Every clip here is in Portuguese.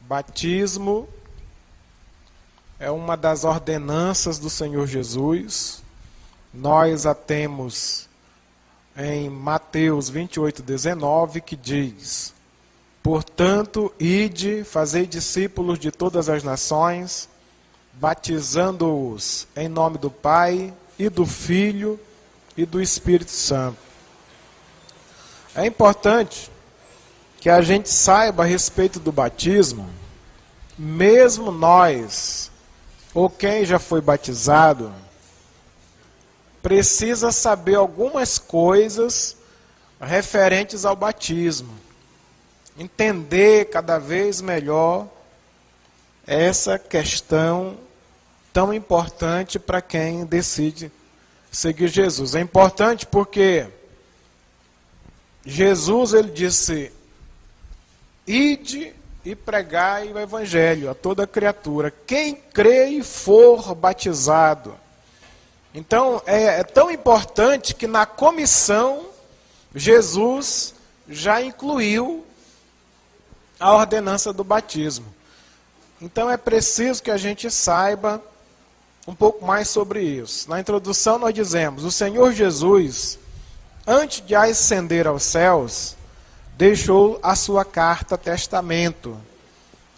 Batismo é uma das ordenanças do Senhor Jesus. Nós a temos em Mateus 28:19, que diz: portanto, ide, fazei discípulos de todas as nações, batizando-os em nome do Pai, e do Filho, e do Espírito Santo. É importante que a gente saiba a respeito do batismo, mesmo nós, ou quem já foi batizado, precisa saber algumas coisas referentes ao batismo. Entender cada vez melhor essa questão tão importante para quem decide seguir Jesus. É importante porque Jesus, ele disse: ide e pregai o evangelho a toda criatura, quem crê e for batizado. Então, é tão importante que na comissão, Jesus já incluiu a ordenança do batismo. Então, é preciso que a gente saiba um pouco mais sobre isso. Na introdução, nós dizemos: o Senhor Jesus, antes de ascender aos céus, deixou a sua carta testamento.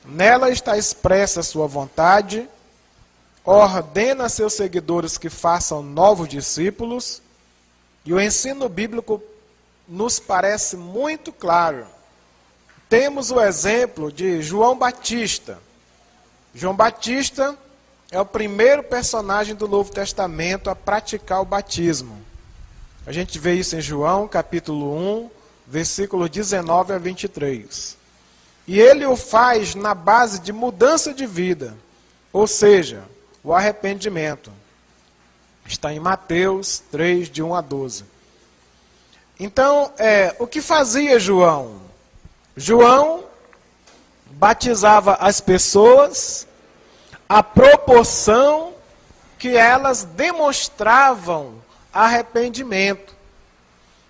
Nela está expressa a sua vontade, ordena a seus seguidores que façam novos discípulos, e o ensino bíblico nos parece muito claro. Temos o exemplo de João Batista. João Batista é o primeiro personagem do Novo Testamento a praticar o batismo. A gente vê isso em João, capítulo 1, versículos 19 a 23. E ele o faz na base de mudança de vida, ou seja, o arrependimento. Está em Mateus 3, de 1 a 12. Então, o que fazia João? João batizava as pessoas à proporção que elas demonstravam arrependimento.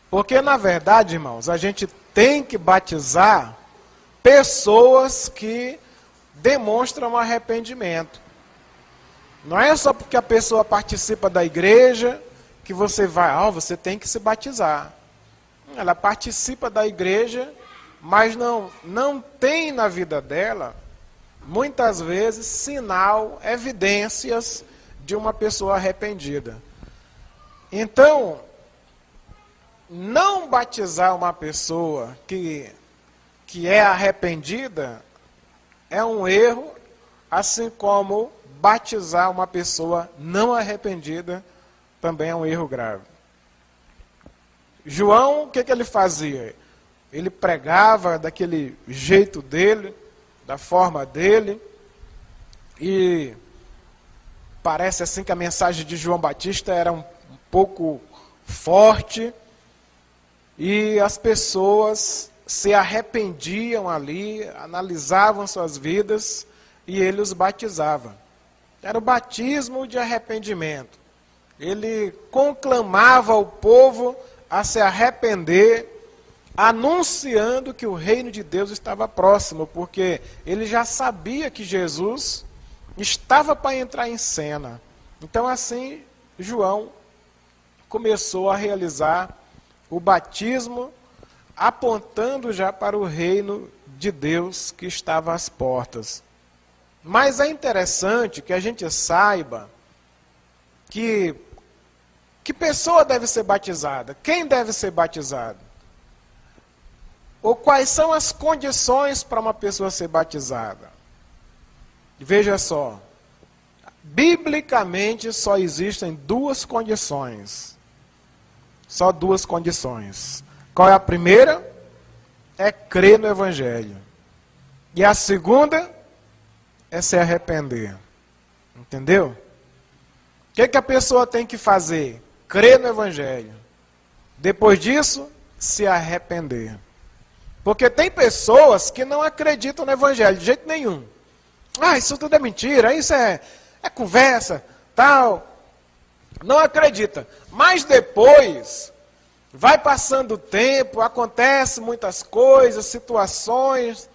Porque, na verdade, irmãos, a gente tem que batizar pessoas que demonstram arrependimento. Não é só porque a pessoa participa da igreja que você vai, você tem que se batizar. Ela participa da igreja, mas não tem na vida dela, muitas vezes, sinal, evidências de uma pessoa arrependida. Então, não batizar uma pessoa que é arrependida é um erro, assim como batizar uma pessoa não arrependida também é um erro grave. João, o que ele fazia? Ele pregava daquele jeito dele, da forma dele, e parece assim que a mensagem de João Batista era um pouco forte, e as pessoas se arrependiam ali, analisavam suas vidas, e ele os batizava. Era o batismo de arrependimento. Ele conclamava o povo a se arrepender, anunciando que o reino de Deus estava próximo, porque ele já sabia que Jesus estava para entrar em cena. Então, assim, João começou a realizar o batismo, apontando já para o reino de Deus que estava às portas. Mas é interessante que a gente saiba que pessoa deve ser batizada, quem deve ser batizado, ou quais são as condições para uma pessoa ser batizada. Veja só, biblicamente só existem duas condições. Só duas condições. Qual é a primeira? É crer no Evangelho. E a segunda é se arrepender. Entendeu? O que a pessoa tem que fazer? Crer no Evangelho. Depois disso, se arrepender. Porque tem pessoas que não acreditam no Evangelho de jeito nenhum. Isso tudo é mentira, isso é conversa, tal. Não acredita. Mas depois, vai passando o tempo, acontecem muitas coisas, situações,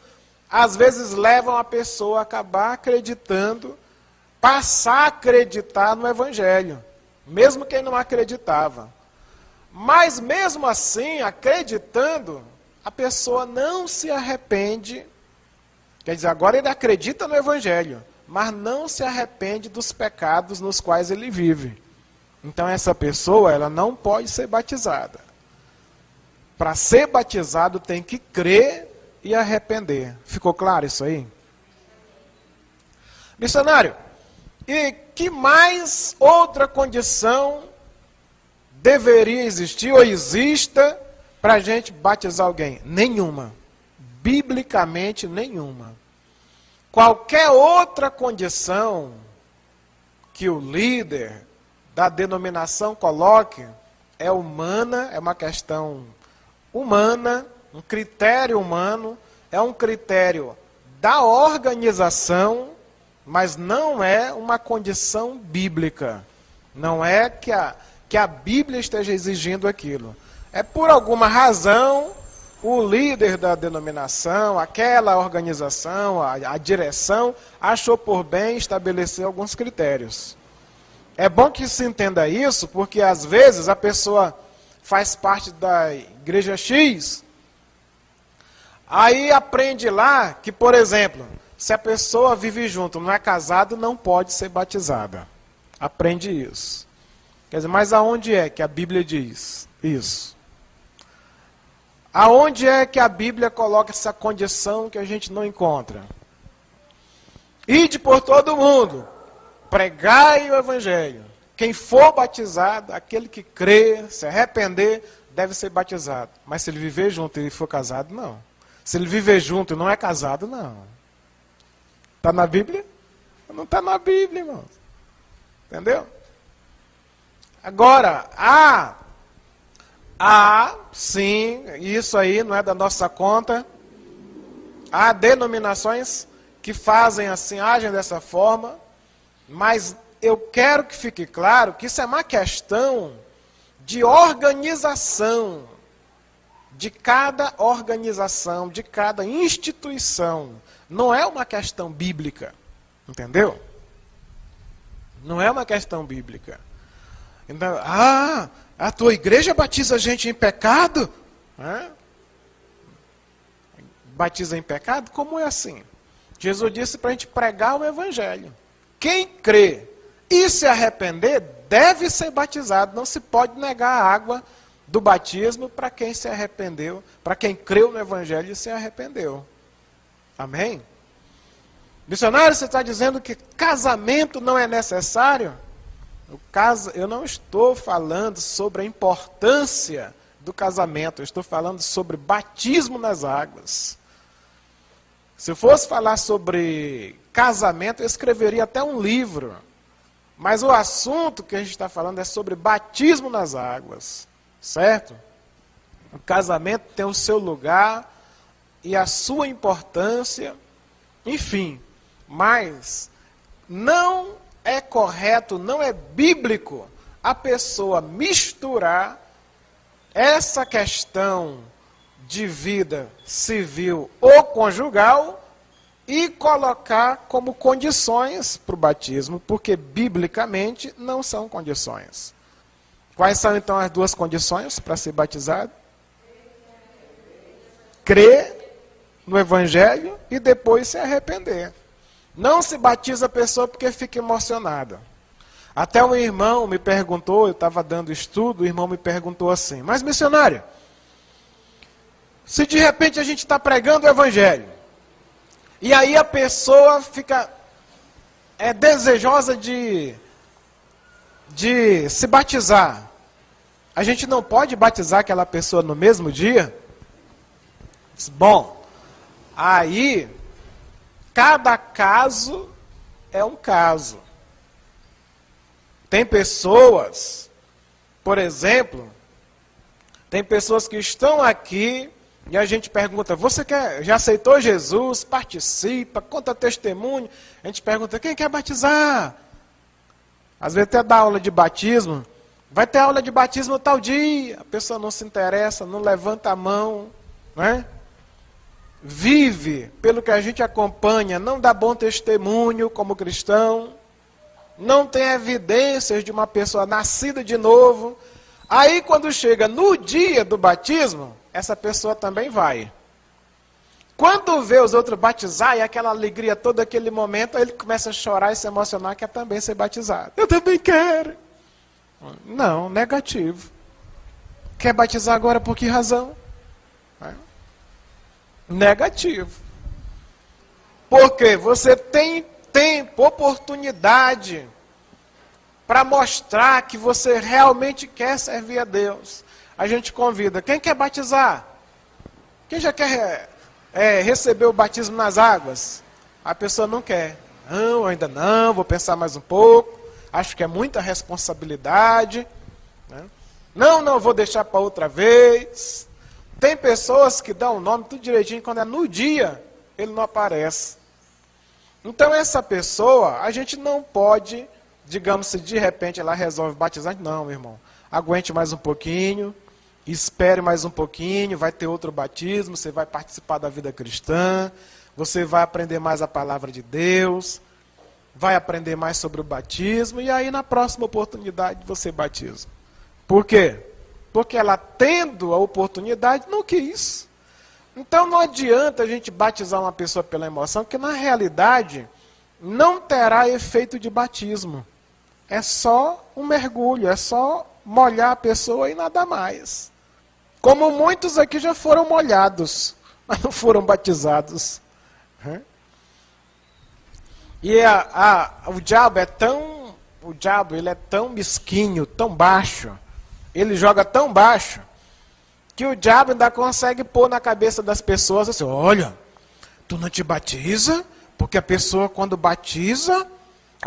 às vezes levam a pessoa a acabar acreditando, passar a acreditar no Evangelho, mesmo quem não acreditava. Mas mesmo assim, acreditando, a pessoa não se arrepende. Quer dizer, agora ele acredita no Evangelho, mas não se arrepende dos pecados nos quais ele vive. Então essa pessoa, ela não pode ser batizada. Para ser batizado tem que crer e arrepender. Ficou claro isso aí? Missionário, e que mais outra condição deveria existir ou exista para a gente batizar alguém? Nenhuma. Biblicamente, nenhuma. Qualquer outra condição que o líder da denominação coloque é humana, é uma questão humana, um critério humano, é um critério da organização, mas não é uma condição bíblica. Não é que a Bíblia esteja exigindo aquilo. É por alguma razão o líder da denominação, aquela organização, a direção, achou por bem estabelecer alguns critérios. É bom que se entenda isso, porque às vezes a pessoa faz parte da igreja X, aí aprende lá que, por exemplo, se a pessoa vive junto, não é casado, não pode ser batizada. Aprende isso. Quer dizer, mas aonde é que a Bíblia diz isso? Aonde é que a Bíblia coloca essa condição que a gente não encontra? Ide por todo mundo, pregai o Evangelho. Quem for batizado, aquele que crê, se arrepender, deve ser batizado. Mas se ele viver junto e for casado, não. Se ele viver junto e não é casado, não. Está na Bíblia? Não está na Bíblia, irmãos. Entendeu? Agora, sim, isso aí não é da nossa conta. Há denominações que fazem assim, agem dessa forma, mas eu quero que fique claro que isso é uma questão de organização, de cada organização, de cada instituição. Não é uma questão bíblica, entendeu? Não é uma questão bíblica. Então, a tua igreja batiza gente em pecado? Batiza em pecado? Como é assim? Jesus disse para a gente pregar o Evangelho. Quem crê e se arrepender deve ser batizado. Não se pode negar a água do batismo para quem se arrependeu, para quem creu no Evangelho e se arrependeu. Amém? Missionário, você está dizendo que casamento não é necessário? Eu não estou falando sobre a importância do casamento, eu estou falando sobre batismo nas águas. Se eu fosse falar sobre casamento, eu escreveria até um livro. Mas o assunto que a gente está falando é sobre batismo nas águas. Certo? O casamento tem o seu lugar e a sua importância, enfim. Mas não é correto, não é bíblico a pessoa misturar essa questão de vida civil ou conjugal e colocar como condições para o batismo, porque biblicamente não são condições. Quais são então as duas condições para ser batizado? Crer no Evangelho e depois se arrepender. Não se batiza a pessoa porque fica emocionada. Até um irmão me perguntou, eu estava dando estudo, o irmão me perguntou assim, mas missionário, se de repente a gente está pregando o Evangelho, e aí a pessoa fica desejosa de se batizar, a gente não pode batizar aquela pessoa no mesmo dia? Bom, aí cada caso é um caso. Tem pessoas, por exemplo, tem pessoas que estão aqui e a gente pergunta, você já aceitou Jesus? Participa, conta testemunho. A gente pergunta, quem quer batizar? Às vezes até dá aula de batismo. Vai ter aula de batismo tal dia. A pessoa não se interessa, não levanta a mão, né? vive, pelo que a gente acompanha, não dá bom testemunho como cristão, não tem evidências de uma pessoa nascida de novo, aí quando chega no dia do batismo, essa pessoa também vai. Quando vê os outros batizar, e aquela alegria, todo aquele momento, aí ele começa a chorar e se emocionar, quer também ser batizado. Eu também quero. Não, negativo. Quer batizar agora por que razão? Negativo. Porque você tem tempo, oportunidade para mostrar que você realmente quer servir a Deus. A gente convida. Quem quer batizar? Quem já quer receber o batismo nas águas? A pessoa não quer. Não, ainda não, vou pensar mais um pouco. Acho que é muita responsabilidade. Né? Não, vou deixar para outra vez. Tem pessoas que dão o nome tudo direitinho, quando é no dia, ele não aparece. Então essa pessoa, a gente não pode, digamos, se de repente ela resolve batizar, não, irmão, aguente mais um pouquinho, espere mais um pouquinho, vai ter outro batismo, você vai participar da vida cristã, você vai aprender mais a palavra de Deus, vai aprender mais sobre o batismo, e aí na próxima oportunidade você batiza. Por quê? Porque ela, tendo a oportunidade, não quis. Então não adianta a gente batizar uma pessoa pela emoção, porque na realidade não terá efeito de batismo. É só um mergulho, é só molhar a pessoa e nada mais. Como muitos aqui já foram molhados, mas não foram batizados. E o diabo ele é tão mesquinho, tão baixo, ele joga tão baixo, que o diabo ainda consegue pôr na cabeça das pessoas assim, olha, tu não te batiza, porque a pessoa quando batiza,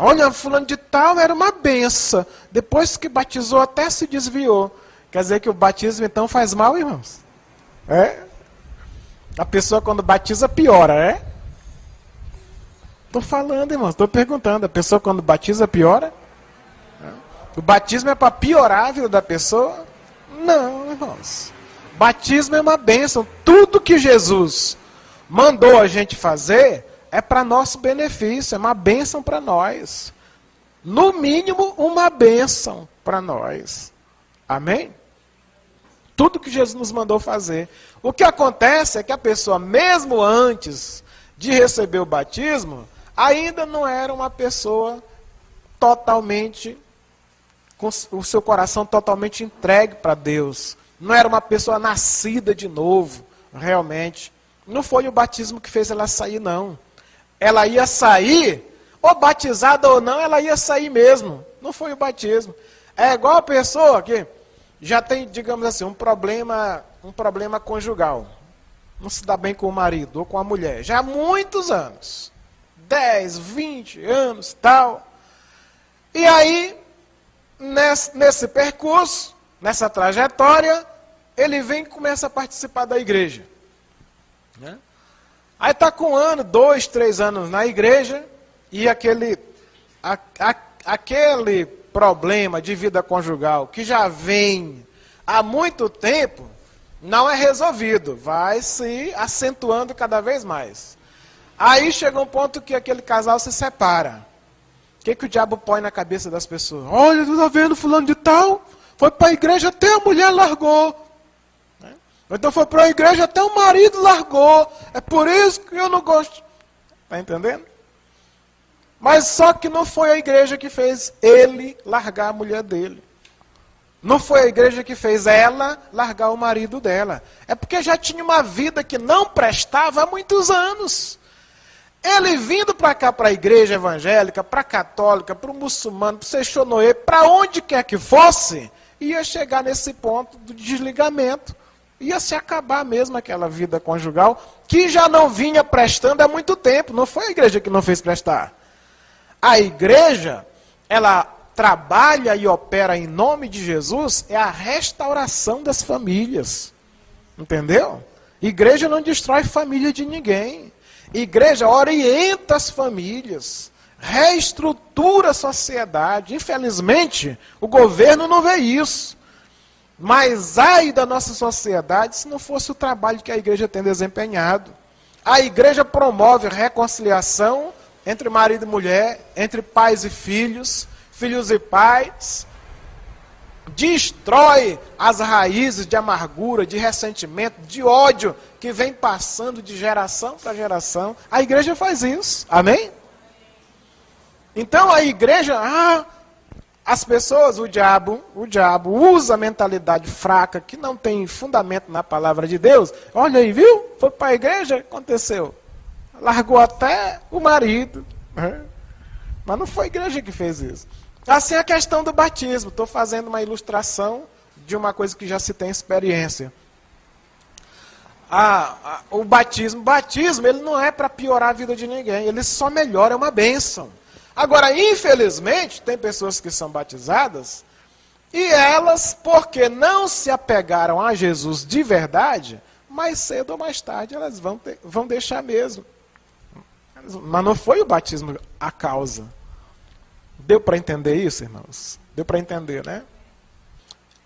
olha, fulano de tal era uma benção, depois que batizou até se desviou. Quer dizer que o batismo então faz mal, irmãos? A pessoa quando batiza piora, Estou falando, irmãos, estou perguntando, a pessoa quando batiza piora? O batismo é para piorar a vida da pessoa? Não, irmãos. Batismo é uma bênção. Tudo que Jesus mandou a gente fazer é para nosso benefício, é uma bênção para nós. No mínimo, uma bênção para nós. Amém? Tudo que Jesus nos mandou fazer. O que acontece é que a pessoa, mesmo antes de receber o batismo, ainda não era uma pessoa totalmente, com o seu coração totalmente entregue para Deus. Não era uma pessoa nascida de novo, realmente. Não foi o batismo que fez ela sair, não. Ela ia sair, ou batizada ou não, ela ia sair mesmo. Não foi o batismo. É igual a pessoa que já tem, digamos assim, um problema conjugal. Não se dá bem com o marido ou com a mulher. Já há muitos anos. 10, 20 anos, tal. E aí, nesse percurso, nessa trajetória, ele vem e começa a participar da igreja. Aí está com 1 ano, 2, 3 anos na igreja, e aquele problema de vida conjugal que já vem há muito tempo, não é resolvido, vai se acentuando cada vez mais. Aí chega um ponto que aquele casal se separa. O que o diabo põe na cabeça das pessoas? Olha, tu tá vendo fulano de tal? Foi para a igreja, até a mulher largou. Então foi para a igreja, até o marido largou. É por isso que eu não gosto. Está entendendo? Mas só que não foi a igreja que fez ele largar a mulher dele. Não foi a igreja que fez ela largar o marido dela. É porque já tinha uma vida que não prestava há muitos anos. Ele vindo para cá, para a igreja evangélica, para a católica, para o muçulmano, para o Seixonoê, para onde quer que fosse, ia chegar nesse ponto do desligamento. Ia se acabar mesmo aquela vida conjugal, que já não vinha prestando há muito tempo. Não foi a igreja que não fez prestar. A igreja, ela trabalha e opera em nome de Jesus, é a restauração das famílias. Entendeu? Igreja não destrói família de ninguém. Igreja orienta as famílias, reestrutura a sociedade. Infelizmente, o governo não vê isso. Mas ai da nossa sociedade se não fosse o trabalho que a igreja tem desempenhado. A igreja promove reconciliação entre marido e mulher, entre pais e filhos, filhos e pais. Destrói as raízes de amargura, de ressentimento, de ódio que vem passando de geração para geração. A igreja faz isso. Amém? Então a igreja, as pessoas, o diabo usa a mentalidade fraca, que não tem fundamento na palavra de Deus. Olha aí, viu? Foi para a igreja, aconteceu. Largou até o marido. Mas não foi a igreja que fez isso. Assim a questão do batismo. Estou fazendo uma ilustração de uma coisa que já se tem experiência. O batismo, ele não é para piorar a vida de ninguém. Ele só melhora, é uma bênção. Agora, infelizmente, tem pessoas que são batizadas e elas, porque não se apegaram a Jesus de verdade, mais cedo ou mais tarde elas vão deixar mesmo. Mas não foi o batismo a causa. Deu para entender isso, irmãos? Deu para entender, né?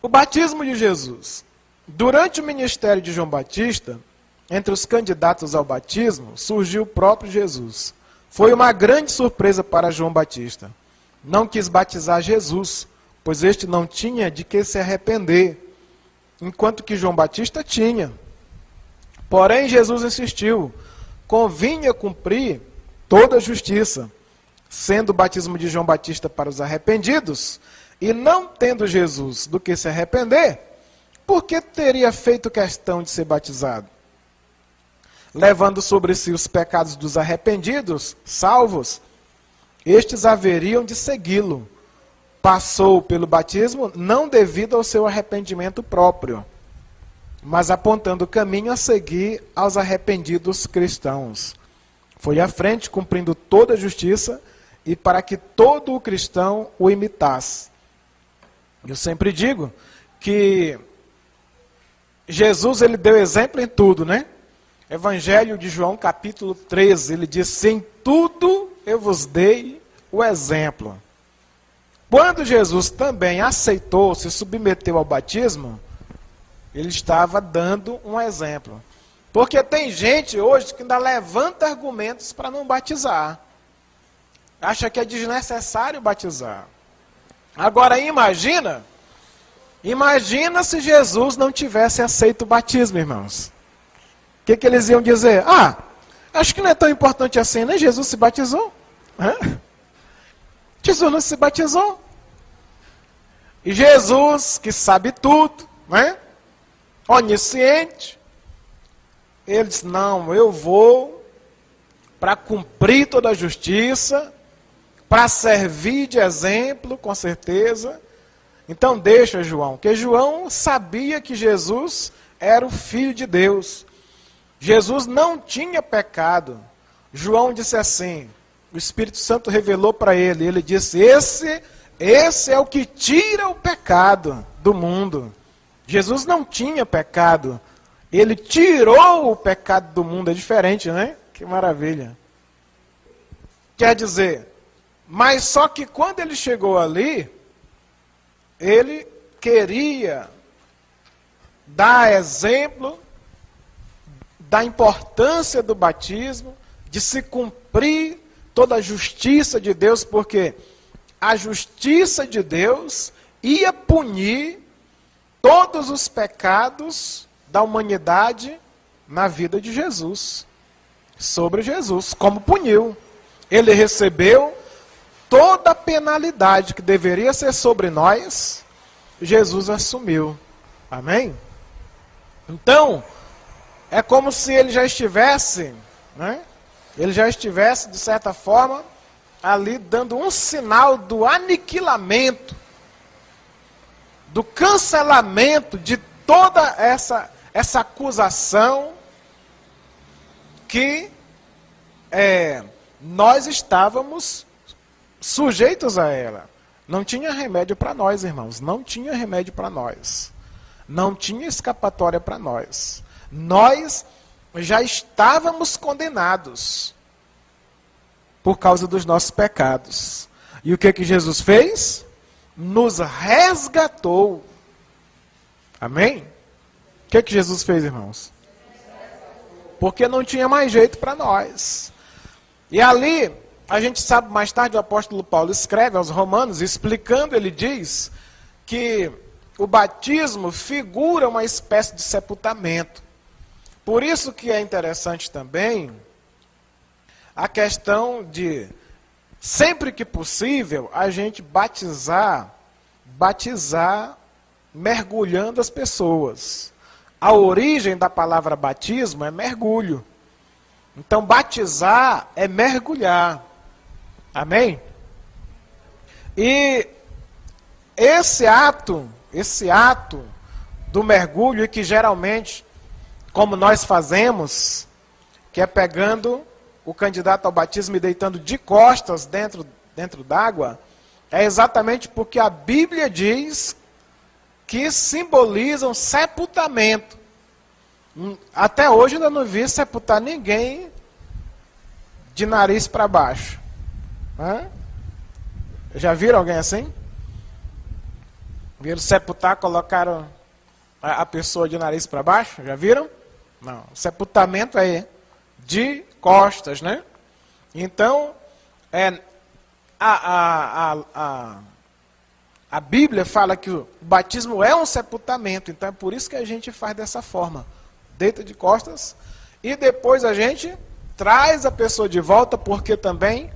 O batismo de Jesus. Durante o ministério de João Batista, entre os candidatos ao batismo, surgiu o próprio Jesus. Foi uma grande surpresa para João Batista. Não quis batizar Jesus, pois este não tinha de que se arrepender, enquanto que João Batista tinha. Porém, Jesus insistiu, convinha cumprir toda a justiça, sendo o batismo de João Batista para os arrependidos, e não tendo Jesus do que se arrepender, por que teria feito questão de ser batizado? Levando sobre si os pecados dos arrependidos, salvos, estes haveriam de segui-lo. Passou pelo batismo não devido ao seu arrependimento próprio, mas apontando o caminho a seguir aos arrependidos cristãos. Foi à frente cumprindo toda a justiça e para que todo o cristão o imitasse. Eu sempre digo que Jesus ele deu exemplo em tudo, né? Evangelho de João, capítulo 13, ele diz, em tudo eu vos dei o exemplo. Quando Jesus também aceitou, se submeteu ao batismo, ele estava dando um exemplo. Porque tem gente hoje que ainda levanta argumentos para não batizar. Acha que é desnecessário batizar. Agora imagina se Jesus não tivesse aceito o batismo, irmãos. O que eles iam dizer? Acho que não é tão importante assim, né? Jesus se batizou. Jesus não se batizou. E Jesus, que sabe tudo, né? Onisciente, ele disse, não, eu vou para cumprir toda a justiça, para servir de exemplo, com certeza. Então deixa João, porque João sabia que Jesus era o Filho de Deus. Jesus não tinha pecado. João disse assim, o Espírito Santo revelou para ele, ele disse, esse é o que tira o pecado do mundo. Jesus não tinha pecado, ele tirou o pecado do mundo, é diferente, né? Que maravilha. Quer dizer, mas só que quando ele chegou ali, ele queria dar exemplo da importância do batismo, de se cumprir toda a justiça de Deus, porque a justiça de Deus ia punir todos os pecados da humanidade na vida de Jesus, sobre Jesus, como puniu. Ele recebeu toda a penalidade que deveria ser sobre nós, Jesus assumiu. Amém? Então, é como se ele já estivesse, né? Ele já estivesse, de certa forma, ali dando um sinal do aniquilamento, do cancelamento de toda essa acusação que nós estávamos sujeitos a ela. Não tinha remédio para nós, irmãos. Não tinha remédio para nós. Não tinha escapatória para nós. Nós já estávamos condenados por causa dos nossos pecados. E o que Jesus fez? Nos resgatou. Amém? O que Jesus fez, irmãos? porque não tinha mais jeito para nós. E ali, a gente sabe, mais tarde o apóstolo Paulo escreve aos Romanos, explicando, ele diz que o batismo figura uma espécie de sepultamento. Por isso que é interessante também a questão de, sempre que possível, a gente batizar mergulhando as pessoas. A origem da palavra batismo é mergulho. Então, batizar é mergulhar. Amém? E esse ato do mergulho, que geralmente, como nós fazemos, que é pegando o candidato ao batismo e deitando de costas dentro d'água, é exatamente porque a Bíblia diz que simbolizam sepultamento. Até hoje eu ainda não vi sepultar ninguém de nariz para baixo. Já viram alguém assim? Viram sepultar, colocaram a pessoa de nariz para baixo? Já viram? Não. Sepultamento é de costas, né? Então, a Bíblia fala que o batismo é um sepultamento. Então é por isso que a gente faz dessa forma. Deita de costas e depois a gente traz a pessoa de volta, porque também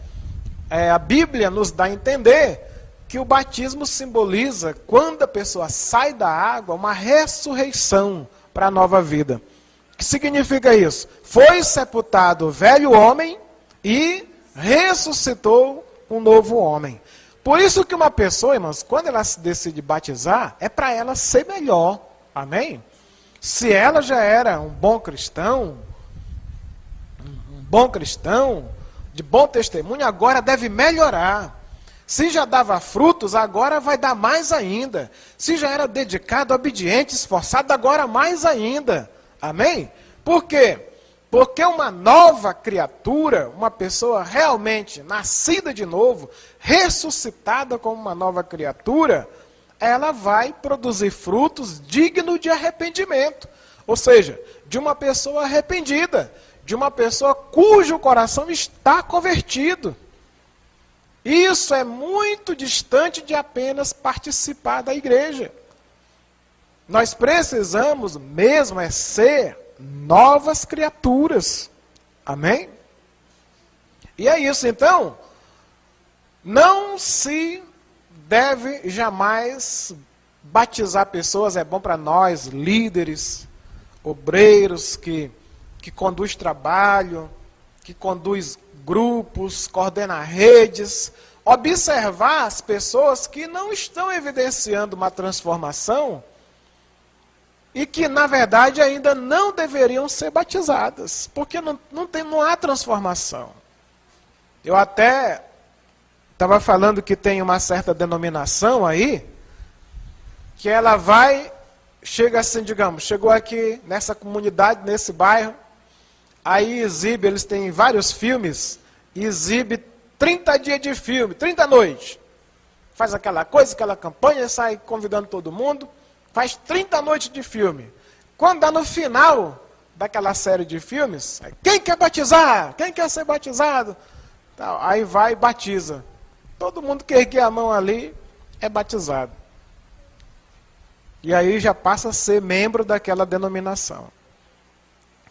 a Bíblia nos dá a entender que o batismo simboliza, quando a pessoa sai da água, uma ressurreição para a nova vida. O que significa isso? Foi sepultado o velho homem e ressuscitou um novo homem. Por isso que uma pessoa, irmãos, quando ela se decide batizar, é para ela ser melhor. Amém? Se ela já era um bom cristão, de bom testemunho, agora deve melhorar. Se já dava frutos, agora vai dar mais ainda. Se já era dedicado, obediente, esforçado, agora mais ainda. Amém? Por quê? Porque uma nova criatura, uma pessoa realmente nascida de novo, ressuscitada como uma nova criatura, ela vai produzir frutos dignos de arrependimento. Ou seja, de uma pessoa arrependida, de uma pessoa cujo coração está convertido. Isso é muito distante de apenas participar da igreja. Nós precisamos mesmo ser novas criaturas. Amém? E é isso, então. Não se deve jamais batizar pessoas. É bom para nós, líderes, obreiros, que conduz trabalho, que conduz grupos, coordena redes, observar as pessoas que não estão evidenciando uma transformação e que, na verdade, ainda não deveriam ser batizadas, porque não há transformação. Eu até estava falando que tem uma certa denominação aí, que ela chega assim, digamos, chegou aqui nessa comunidade, nesse bairro, aí exibe, eles têm vários filmes, exibe 30 dias de filme, 30 noites. Faz aquela coisa, aquela campanha, sai convidando todo mundo, faz 30 noites de filme. Quando dá no final daquela série de filmes, quem quer batizar? Quem quer ser batizado? Aí vai e batiza. Todo mundo que ergue a mão ali é batizado. E aí já passa a ser membro daquela denominação.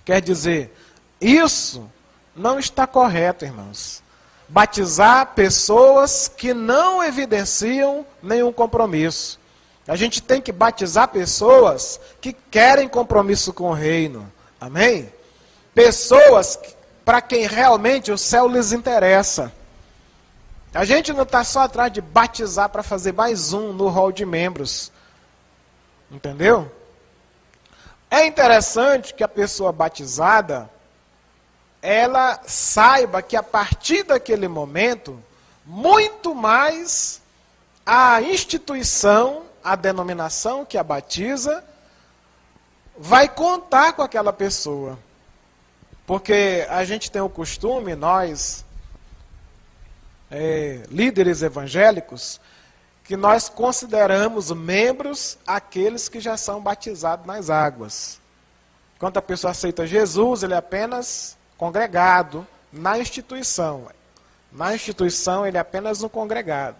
Quer dizer, isso não está correto, irmãos. Batizar pessoas que não evidenciam nenhum compromisso. A gente tem que batizar pessoas que querem compromisso com o reino. Amém? Pessoas para quem realmente o céu lhes interessa. A gente não está só atrás de batizar para fazer mais um no rol de membros. Entendeu? É interessante que a pessoa batizada, ela saiba que a partir daquele momento, muito mais a instituição, a denominação que a batiza, vai contar com aquela pessoa. Porque a gente tem o costume, nós, líderes evangélicos, que nós consideramos membros aqueles que já são batizados nas águas. Quando a pessoa aceita Jesus, ele é apenas congregado na instituição. Na instituição, ele é apenas um congregado.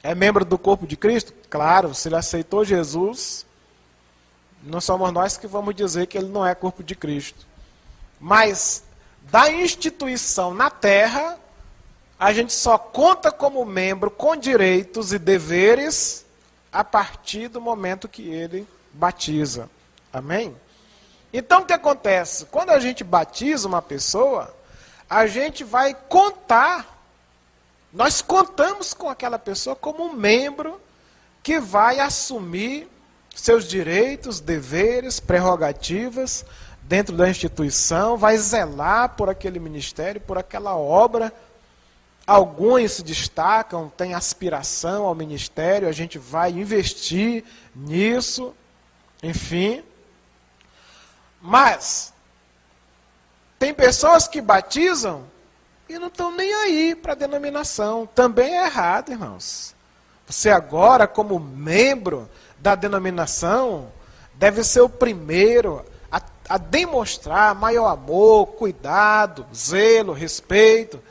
É membro do corpo de Cristo? Claro, se ele aceitou Jesus, não somos nós que vamos dizer que ele não é corpo de Cristo. Mas, da instituição na terra, a gente só conta como membro com direitos e deveres a partir do momento que ele batiza. Amém? Então, o que acontece? Quando a gente batiza uma pessoa, a gente vai contar, nós contamos com aquela pessoa como um membro que vai assumir seus direitos, deveres, prerrogativas dentro da instituição, vai zelar por aquele ministério, por aquela obra. Alguns se destacam, têm aspiração ao ministério, a gente vai investir nisso, enfim. Mas, tem pessoas que batizam e não estão nem aí para a denominação. Também é errado, irmãos. Você agora, como membro da denominação, deve ser o primeiro a demonstrar maior amor, cuidado, zelo, respeito,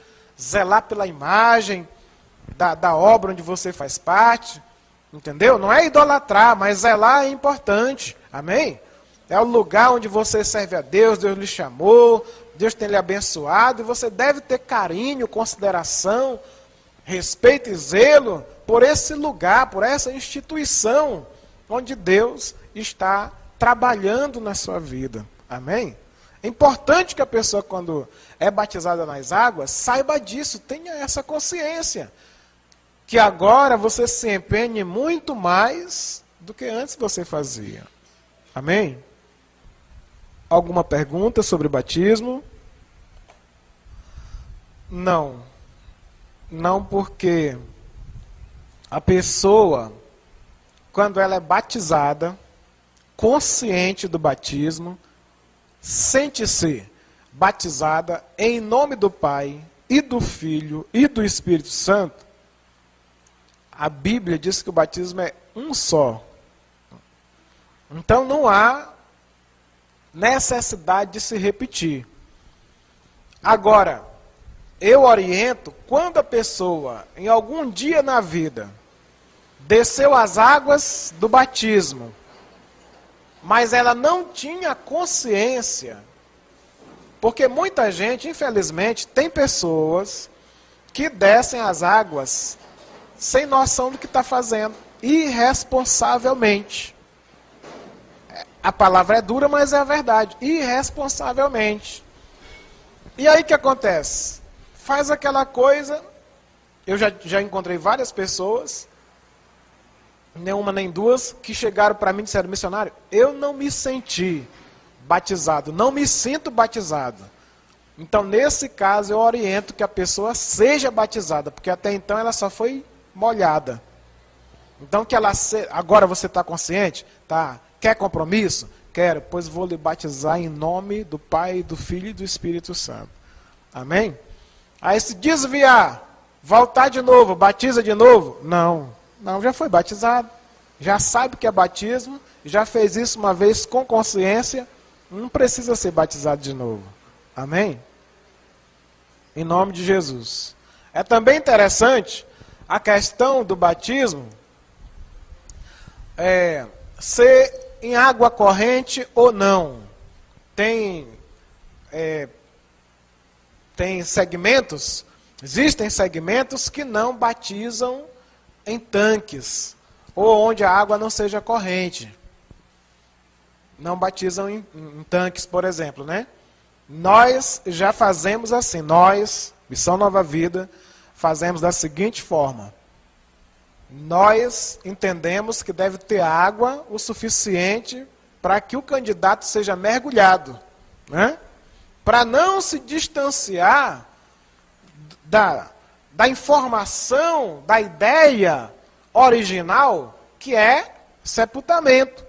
zelar pela imagem da obra onde você faz parte, entendeu? Não é idolatrar, mas zelar é importante, amém? É o lugar onde você serve a Deus, Deus lhe chamou, Deus tem lhe abençoado, e você deve ter carinho, consideração, respeito e zelo por esse lugar, por essa instituição onde Deus está trabalhando na sua vida, amém? É importante que a pessoa, quando é batizada nas águas, saiba disso, tenha essa consciência. Que agora você se empenhe muito mais do que antes você fazia. Amém? Alguma pergunta sobre batismo? Não. Não, porque a pessoa, quando ela é batizada, consciente do batismo, sente-se batizada em nome do Pai, e do Filho, e do Espírito Santo. A Bíblia diz que o batismo é um só. Então não há necessidade de se repetir. Agora, eu oriento, quando a pessoa, em algum dia na vida, desceu as águas do batismo, mas ela não tinha consciência, porque muita gente, infelizmente, tem pessoas que descem as águas sem noção do que está fazendo, irresponsavelmente. A palavra é dura, mas é a verdade, irresponsavelmente. E aí o que acontece? Faz aquela coisa, eu já encontrei várias pessoas, nenhuma nem duas, que chegaram para mim e disseram: missionário, eu não me senti batizado, não me sinto batizado. Então, nesse caso, eu oriento que a pessoa seja batizada, porque até então ela só foi molhada. Então, agora você está consciente? Tá. Quer compromisso? Quero, pois vou lhe batizar em nome do Pai, do Filho e do Espírito Santo. Amém? Aí se desviar, voltar de novo, batiza de novo? Não, já foi batizado. Já sabe que é batismo, já fez isso uma vez com consciência, não precisa ser batizado de novo. Amém? Em nome de Jesus. É também interessante a questão do batismo ser em água corrente ou não. Tem segmentos, existem segmentos que não batizam em tanques, ou onde a água não seja corrente. Não batizam em tanques, por exemplo, né? Nós já fazemos assim, nós, Missão Nova Vida, fazemos da seguinte forma. Nós entendemos que deve ter água o suficiente para que o candidato seja mergulhado, né? Para não se distanciar da informação, da ideia original, que é sepultamento.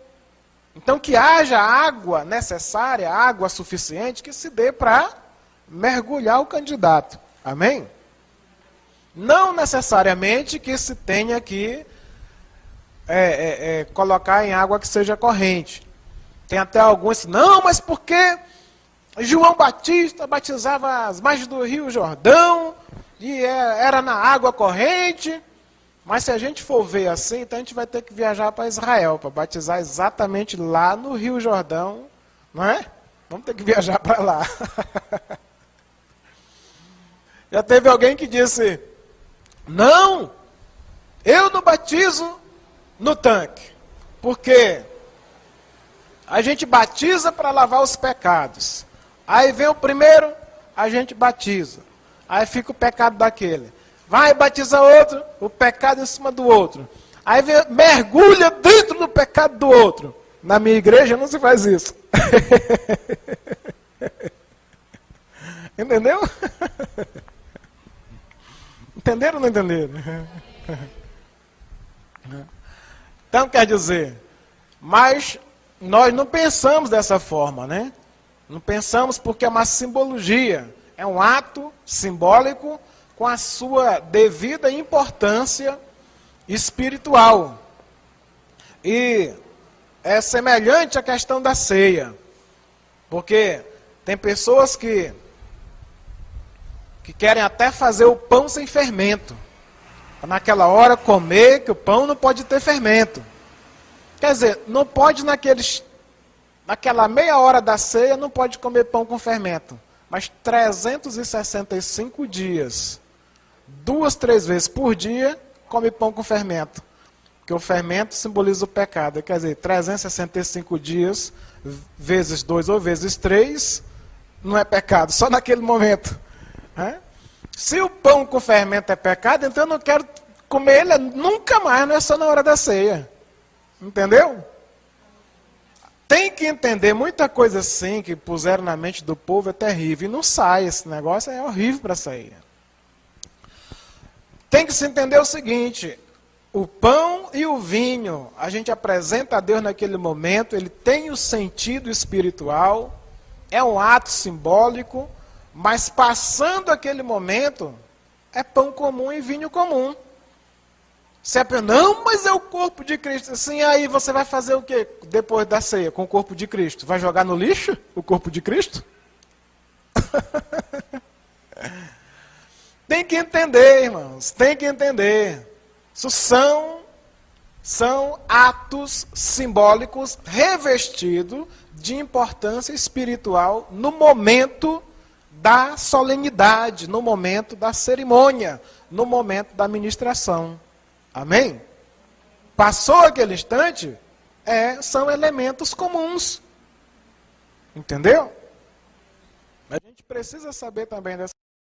Então, que haja água necessária, água suficiente, que se dê para mergulhar o candidato. Amém? Não necessariamente que se tenha que colocar em água que seja corrente. Tem até alguns, não, mas por que João Batista batizava as margens do Rio Jordão, e era na água corrente? Mas se a gente for ver assim, então a gente vai ter que viajar para Israel, para batizar exatamente lá no Rio Jordão, não é? Vamos ter que viajar para lá. Já teve alguém que disse, não, eu não batizo no tanque, porque a gente batiza para lavar os pecados. Aí vem o primeiro, a gente batiza. Aí fica o pecado daquele. Vai, batiza outro, o pecado em cima do outro. Aí vem, mergulha dentro do pecado do outro. Na minha igreja não se faz isso. Entendeu? Entenderam ou não entenderam? Então quer dizer, mas nós não pensamos dessa forma, né? Não pensamos porque é uma simbologia, é um ato simbólico com a sua devida importância espiritual. E é semelhante à questão da ceia, porque tem pessoas que querem até fazer o pão sem fermento, para naquela hora comer, que o pão não pode ter fermento. Quer dizer, não pode naquela meia hora da ceia, não pode comer pão com fermento. Mas 365 dias, 2, 3 vezes por dia, come pão com fermento. Porque o fermento simboliza o pecado. Quer dizer, 365 dias, vezes 2 ou vezes 3, não é pecado, só naquele momento. Se o pão com fermento é pecado, então eu não quero comer ele nunca mais, não é só na hora da ceia. Entendeu? Tem que entender muita coisa assim que puseram na mente do povo, é terrível. E não sai, esse negócio é horrível para sair. Tem que se entender o seguinte, o pão e o vinho, a gente apresenta a Deus naquele momento, ele tem o sentido espiritual, é um ato simbólico, mas passando aquele momento, é pão comum e vinho comum. Se é, não, mas é o corpo de Cristo. Assim, aí você vai fazer o quê depois da ceia com o corpo de Cristo? Vai jogar no lixo o corpo de Cristo? Tem que entender, irmãos, tem que entender. Isso são atos simbólicos revestidos de importância espiritual no momento da solenidade, no momento da cerimônia, no momento da ministração. Amém? Passou aquele instante, são elementos comuns. Entendeu? A gente precisa saber também dessa